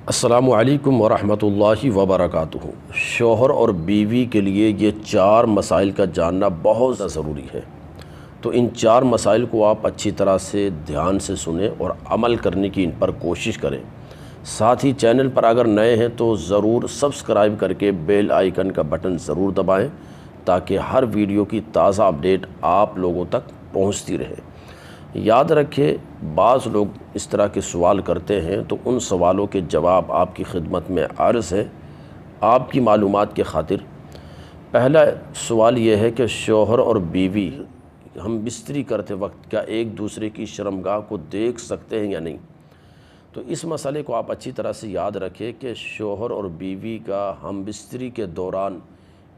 السلام علیکم ورحمۃ اللہ وبرکاتہ۔ شوہر اور بیوی کے لیے یہ 4 مسائل کا جاننا بہت زیادہ ضروری ہے۔ تو ان 4 مسائل کو آپ اچھی طرح سے دھیان سے سنیں اور عمل کرنے کی ان پر کوشش کریں۔ ساتھ ہی چینل پر اگر نئے ہیں تو ضرور سبسکرائب کر کے بیل آئیکن کا بٹن ضرور دبائیں تاکہ ہر ویڈیو کی تازہ اپڈیٹ آپ لوگوں تک پہنچتی رہے۔ یاد رکھیں، بعض لوگ اس طرح کے سوال کرتے ہیں تو ان سوالوں کے جواب آپ کی خدمت میں عرض ہے آپ کی معلومات کے خاطر۔ پہلا سوال یہ ہے کہ شوہر اور بیوی ہم بستری کرتے وقت کیا ایک دوسرے کی شرمگاہ کو دیکھ سکتے ہیں یا نہیں؟ تو اس مسئلے کو آپ اچھی طرح سے یاد رکھیں کہ شوہر اور بیوی کا ہم بستری کے دوران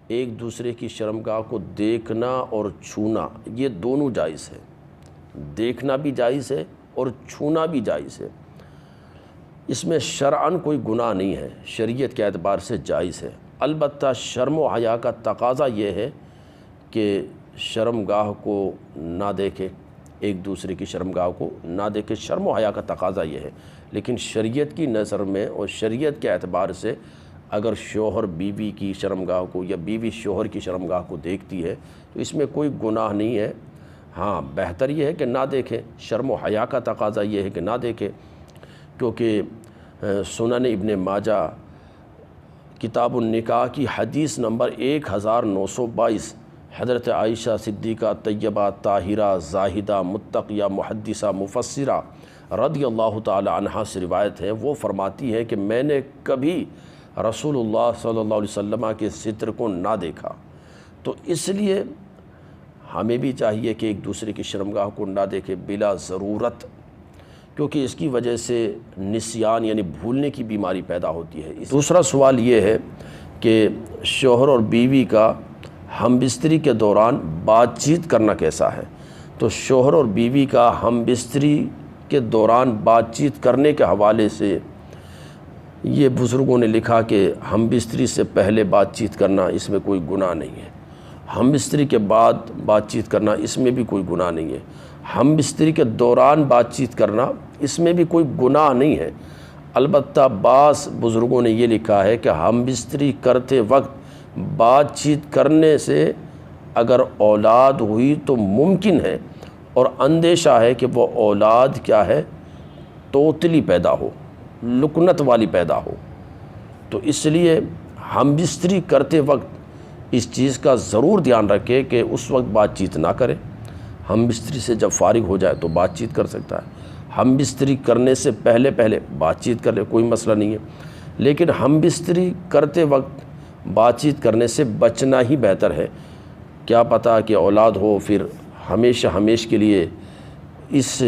ایک دوسرے کی شرمگاہ کو دیکھنا اور چھونا یہ دونوں جائز ہے۔ دیکھنا بھی جائز ہے اور چھونا بھی جائز ہے۔ اس میں شرعاً کوئی گناہ نہیں ہے، شریعت کے اعتبار سے جائز ہے۔ البتہ شرم و حیا کا تقاضا یہ ہے کہ شرمگاہ کو نہ دیکھے، ایک دوسرے کی شرمگاہ کو نہ دیکھے، شرم و حیا کا تقاضا یہ ہے۔ لیکن شریعت کی نظر میں اور شریعت کے اعتبار سے اگر شوہر بیوی کی شرمگاہ کو یا بیوی شوہر کی شرمگاہ کو دیکھتی ہے تو اس میں کوئی گناہ نہیں ہے۔ ہاں، بہتر یہ ہے کہ نہ دیکھیں، شرم و حیا کا تقاضا یہ ہے کہ نہ دیکھیں، کیونکہ سنن ابن ماجہ کتاب النکاح کی حدیث نمبر 1922 حضرت عائشہ صدیقہ طیبہ طاہرہ زاہدہ متقیہ محدثہ مفسرہ رضی اللہ تعالی عنہا سے روایت ہے۔ وہ فرماتی ہے کہ میں نے کبھی رسول اللہ صلی اللہ علیہ وسلم کے ستر کو نہ دیکھا۔ تو اس لیے ہمیں بھی چاہیے کہ ایک دوسرے کی شرمگاہ کو نہ دیکھے بلا ضرورت، کیونکہ اس کی وجہ سے نسیان یعنی بھولنے کی بیماری پیدا ہوتی ہے۔ دوسرا سوال یہ ہے کہ شوہر اور بیوی کا ہم بستری کے دوران بات چیت کرنا کیسا ہے؟ تو شوہر اور بیوی کا ہم بستری کے دوران بات چیت کرنے کے حوالے سے یہ بزرگوں نے لکھا کہ ہم بستری سے پہلے بات چیت کرنا اس میں کوئی گناہ نہیں ہے، ہم بستری کے بعد بات چیت کرنا اس میں بھی کوئی گناہ نہیں ہے، ہم بستری کے دوران بات چیت کرنا اس میں بھی کوئی گناہ نہیں ہے۔ البتہ بعض بزرگوں نے یہ لکھا ہے کہ ہم بستری کرتے وقت بات چیت کرنے سے اگر اولاد ہوئی تو ممکن ہے اور اندیشہ ہے کہ وہ اولاد کیا ہے، توتلی پیدا ہو، لکنت والی پیدا ہو۔ تو اس لیے ہم بستری کرتے وقت اس چیز کا ضرور دھیان رکھے کہ اس وقت بات چیت نہ کرے۔ ہم بستری سے جب فارغ ہو جائے تو بات چیت کر سکتا ہے، ہم بستری کرنے سے پہلے بات چیت کر لے، کوئی مسئلہ نہیں ہے۔ لیکن ہم بستری کرتے وقت بات چیت کرنے سے بچنا ہی بہتر ہے۔ کیا پتہ کہ اولاد ہو پھر ہمیشہ کے لیے اس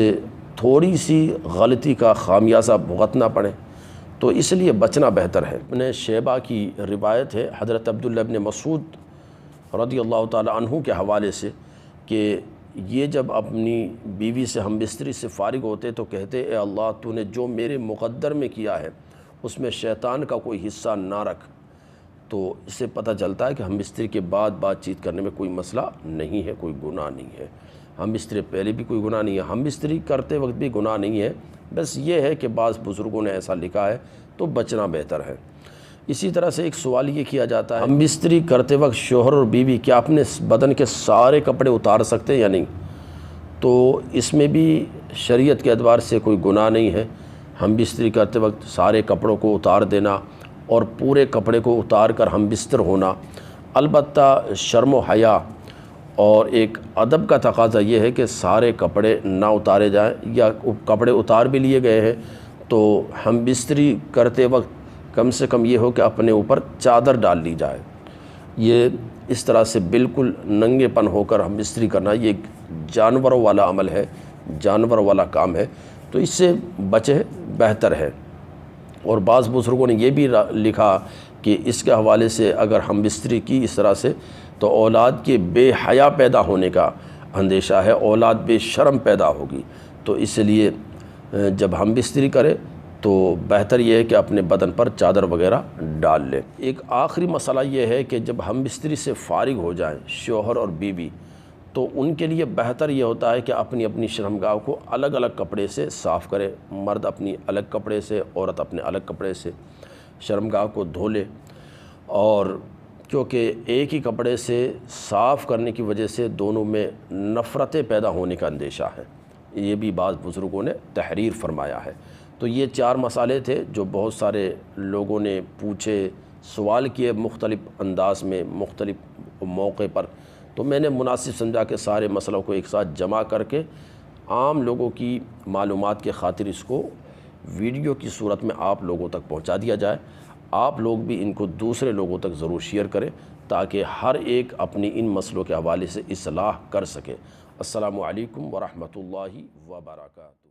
تھوڑی سی غلطی کا خامیازہ بھگتنا پڑے، تو اس لیے بچنا بہتر ہے۔ ابن شیبہ کی روایت ہے حضرت عبداللہ ابن مسعود رضی اللہ تعالی عنہ کے حوالے سے کہ یہ جب اپنی بیوی سے ہم بستری سے فارغ ہوتے تو کہتے اے اللہ تو نے جو میرے مقدر میں کیا ہے اس میں شیطان کا کوئی حصہ نہ رکھ۔ تو اس سے پتہ چلتا ہے کہ ہم بستری کے بعد بات چیت کرنے میں کوئی مسئلہ نہیں ہے، کوئی گناہ نہیں ہے۔ ہم بستری پہلے بھی کوئی گناہ نہیں ہے، ہم بستری کرتے وقت بھی گناہ نہیں ہے، بس یہ ہے کہ بعض بزرگوں نے ایسا لکھا ہے تو بچنا بہتر ہے۔ اسی طرح سے ایک سوال یہ کیا جاتا ہے ہم بستری کرتے وقت شوہر اور بیوی کیا اپنے بدن کے سارے کپڑے اتار سکتے ہیں یا نہیں؟ تو اس میں بھی شریعت کے اعتبار سے کوئی گناہ نہیں ہے۔ ہم بستری کرتے وقت سارے کپڑوں کو اتار دینا اور پورے کپڑے کو اتار کر ہم بستر ہونا، البتہ شرم و حیا اور ایک ادب کا تقاضا یہ ہے کہ سارے کپڑے نہ اتارے جائیں، یا کپڑے اتار بھی لیے گئے ہیں تو ہم بستری کرتے وقت کم سے کم یہ ہو کہ اپنے اوپر چادر ڈال لی جائے۔ یہ اس طرح سے بالکل ننگے پن ہو کر ہم بستری کرنا یہ ایک جانوروں والا عمل ہے، جانور والا کام ہے، تو اس سے بچے بہتر ہے۔ اور بعض بزرگوں نے یہ بھی لکھا کہ اس کے حوالے سے اگر ہم بستری کی اس طرح سے تو اولاد کے بے حیا پیدا ہونے کا اندیشہ ہے، اولاد بے شرم پیدا ہوگی۔ تو اس لیے جب ہم بستری کرے تو بہتر یہ ہے کہ اپنے بدن پر چادر وغیرہ ڈال لیں۔ ایک آخری مسئلہ یہ ہے کہ جب ہم بستری سے فارغ ہو جائیں شوہر اور بیوی تو ان کے لیے بہتر یہ ہوتا ہے کہ اپنی اپنی شرمگاہ کو الگ الگ کپڑے سے صاف کرے، مرد اپنی الگ کپڑے سے، عورت اپنے الگ کپڑے سے شرمگاہ کو دھو لے۔ اور کیونکہ ایک ہی کپڑے سے صاف کرنے کی وجہ سے دونوں میں نفرتیں پیدا ہونے کا اندیشہ ہے، یہ بھی بعض بزرگوں نے تحریر فرمایا ہے۔ تو یہ 4 مسئلے تھے جو بہت سارے لوگوں نے پوچھے، سوال کیے مختلف انداز میں، مختلف موقع پر، تو میں نے مناسب سمجھا کہ سارے مسئلوں کو ایک ساتھ جمع کر کے عام لوگوں کی معلومات کے خاطر اس کو ویڈیو کی صورت میں آپ لوگوں تک پہنچا دیا جائے۔ آپ لوگ بھی ان کو دوسرے لوگوں تک ضرور شیئر کریں تاکہ ہر ایک اپنی ان مسئلوں کے حوالے سے اصلاح کر سکے۔ السلام علیکم ورحمۃ اللہ وبرکاتہ۔